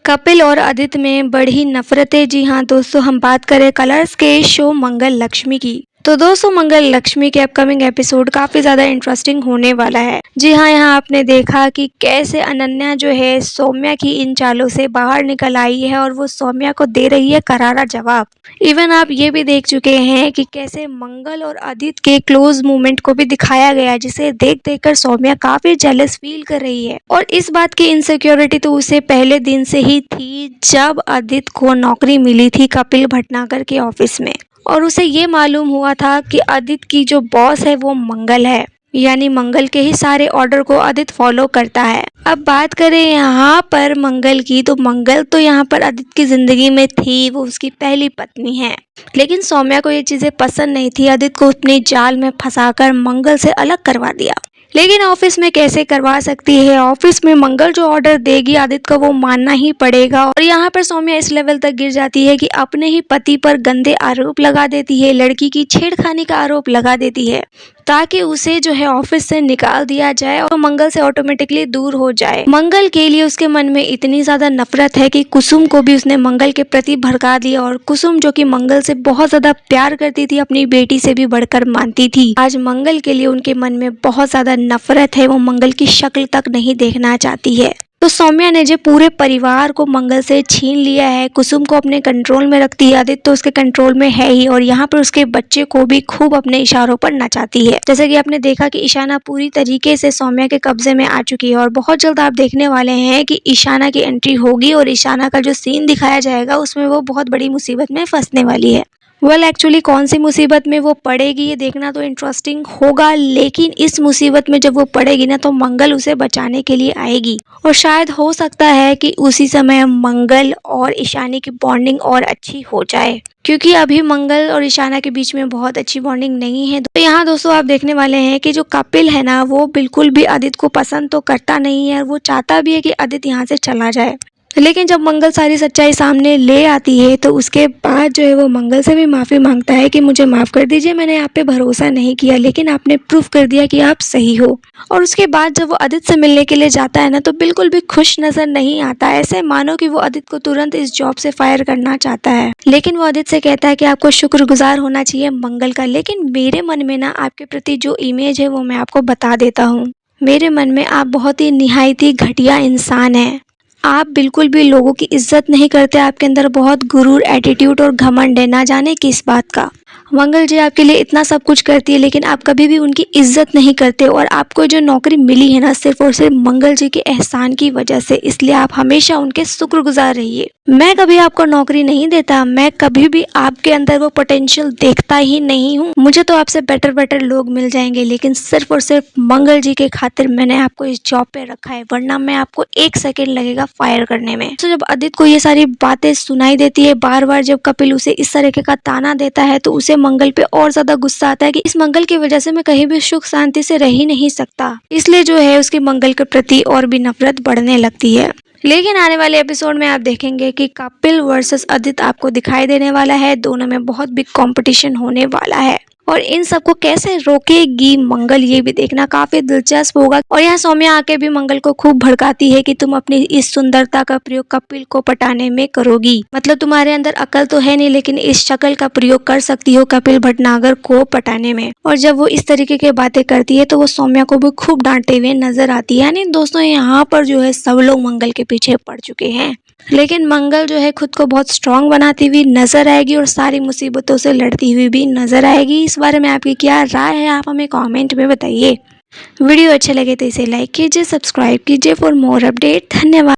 कपिल और आदित्य में बढ़ी नफरतें। जी हाँ दोस्तों, हम बात करें कलर्स के शो मंगल लक्ष्मी की। तो दोस्तों, मंगल लक्ष्मी के अपकमिंग एपिसोड काफी ज्यादा इंटरेस्टिंग होने वाला है। जी हाँ, यहाँ आपने देखा कि कैसे अनन्या जो है सौम्या की इन चालों से बाहर निकल आई है और वो सौम्या को दे रही है करारा जवाब। इवन आप ये भी देख चुके हैं कि कैसे मंगल और आदित्य के क्लोज मूवमेंट को भी दिखाया गया, जिसे देख देख कर सौम्या काफी जेलस फील कर रही है। और इस बात की इनसिक्योरिटी तो उसे पहले दिन से ही थी, जब आदित्य को नौकरी मिली थी कपिल भटनागर के ऑफिस में, और उसे ये मालूम हुआ था कि आदित्य की जो बॉस है वो मंगल है, यानी मंगल के ही सारे ऑर्डर को आदित्य फॉलो करता है। अब बात करें यहाँ पर मंगल की, तो मंगल तो यहाँ पर आदित्य की जिंदगी में थी, वो उसकी पहली पत्नी है। लेकिन सौम्या को ये चीजें पसंद नहीं थी, आदित्य को अपने जाल में फंसाकर मंगल से अलग करवा दिया। लेकिन ऑफिस में कैसे करवा सकती है, ऑफिस में मंगल जो ऑर्डर देगी आदित्य को वो मानना ही पड़ेगा। और यहाँ पर सौम्या इस लेवल तक गिर जाती है कि अपने ही पति पर गंदे आरोप लगा देती है, लड़की की छेड़खानी का आरोप लगा देती है, ताकि उसे जो है ऑफिस से निकाल दिया जाए और मंगल से ऑटोमेटिकली दूर हो जाए। मंगल के लिए उसके मन में इतनी ज्यादा नफरत है कि कुसुम को भी उसने मंगल के प्रति भड़का दिया, और कुसुम जो कि मंगल से बहुत ज्यादा प्यार करती थी, अपनी बेटी से भी बढ़कर मानती थी, आज मंगल के लिए उनके मन में बहुत ज्यादा नफरत है। वो मंगल की शक्ल तक नहीं देखना चाहती है। तो सौम्या ने जो पूरे परिवार को मंगल से छीन लिया है, कुसुम को अपने कंट्रोल में रखती है, आदित्य तो उसके कंट्रोल में है ही, और यहाँ पर उसके बच्चे को भी खूब अपने इशारों पर नचाती है। जैसे कि आपने देखा कि ईशाना पूरी तरीके से सौम्या के कब्जे में आ चुकी है, और बहुत जल्द आप देखने वाले हैं कि ईशाना की एंट्री होगी, और ईशाना का जो सीन दिखाया जाएगा उसमें वो बहुत बड़ी मुसीबत में फंसने वाली है। एक्चुअली कौन सी मुसीबत में वो पड़ेगी ये देखना तो इंटरेस्टिंग होगा, लेकिन इस मुसीबत में जब वो पड़ेगी ना, तो मंगल उसे बचाने के लिए आएगी, और शायद हो सकता है कि उसी समय मंगल और ईशानी की बॉन्डिंग और अच्छी हो जाए, क्योंकि अभी मंगल और ईशाना के बीच में बहुत अच्छी बॉन्डिंग नहीं है। तो यहाँ दोस्तों आप देखने वाले हैं कि जो कपिल है ना, वो बिल्कुल भी आदित्य को पसंद तो करता नहीं है, और वो चाहता भी है कि आदित्य यहाँ से चला जाए। लेकिन जब मंगल सारी सच्चाई सामने ले आती है, तो उसके बाद जो है वो मंगल से भी माफ़ी मांगता है कि मुझे माफ़ कर दीजिए, मैंने आप पे भरोसा नहीं किया, लेकिन आपने प्रूफ कर दिया कि आप सही हो। और उसके बाद जब वो आदित्य से मिलने के लिए जाता है ना, तो बिल्कुल भी खुश नजर नहीं आता, ऐसे मानो कि वो आदित्य को तुरंत इस जॉब से फायर करना चाहता है। लेकिन वो आदित्य से कहता है कि आपको शुक्रगुजार होना चाहिए मंगल का, लेकिन मेरे मन में ना आपके प्रति जो इमेज है वो मैं आपको बता देता हूँ। मेरे मन में आप बहुत ही निहायत ही घटिया इंसान है, आप बिल्कुल भी लोगों की इज्जत नहीं करते, आपके अंदर बहुत गुरूर, एटीट्यूड और घमंड है, ना जाने किस बात का। मंगल जी आपके लिए इतना सब कुछ करती है, लेकिन आप कभी भी उनकी इज्जत नहीं करते, और आपको जो नौकरी मिली है ना, सिर्फ और सिर्फ मंगल जी के एहसान की वजह से, इसलिए आप हमेशा उनके शुक्रगुजार रहिए। मैं कभी आपको नौकरी नहीं देता, मैं कभी भी आपके अंदर वो पोटेंशियल देखता ही नहीं हूँ। मुझे तो आपसे बेटर लोग मिल जाएंगे, लेकिन सिर्फ और सिर्फ मंगल जी के खातिर मैंने आपको इस जॉब पे रखा है, वरना मैं आपको 1 सेकेंड लगेगा फायर करने में। तो जब आदित्य को ये सारी बातें सुनाई देती है बार बार, जब कपिल उसे इस तरीके का ताना देता है, तो उसे मंगल पे और ज्यादा गुस्सा आता है कि इस मंगल की वजह से मैं कहीं भी सुख शांति से रह ही नहीं सकता, इसलिए जो है उसकी मंगल के प्रति और भी नफरत बढ़ने लगती है। लेकिन आने वाले एपिसोड में आप देखेंगे कि कपिल वर्सेस आदित्य आपको दिखाई देने वाला है, दोनों में बहुत बिग कंपटीशन होने वाला है, और इन सबको कैसे रोकेगी मंगल ये भी देखना काफी दिलचस्प होगा। और यहाँ सौम्या आके भी मंगल को खूब भड़काती है कि तुम अपनी इस सुंदरता का प्रयोग कपिल को पटाने में करोगी, मतलब तुम्हारे अंदर अकल तो है नहीं, लेकिन इस शक्ल का प्रयोग कर सकती हो कपिल भटनागर को पटाने में। और जब वो इस तरीके की बातें करती है, तो वो सौम्या को भी खूब डांटते हुए नजर आती है। यानी दोस्तों यहाँ पर जो है सब लोग मंगल के पीछे पड़ चुके हैं, लेकिन मंगल जो है खुद को बहुत स्ट्रांग बनाती हुई नजर आएगी, और सारी मुसीबतों से लड़ती हुई भी नजर आएगी। इस बारे में आपकी क्या राय है, आप हमें कमेंट में बताइए। वीडियो अच्छे लगे तो इसे लाइक कीजिए, सब्सक्राइब कीजिए फॉर मोर अपडेट। धन्यवाद।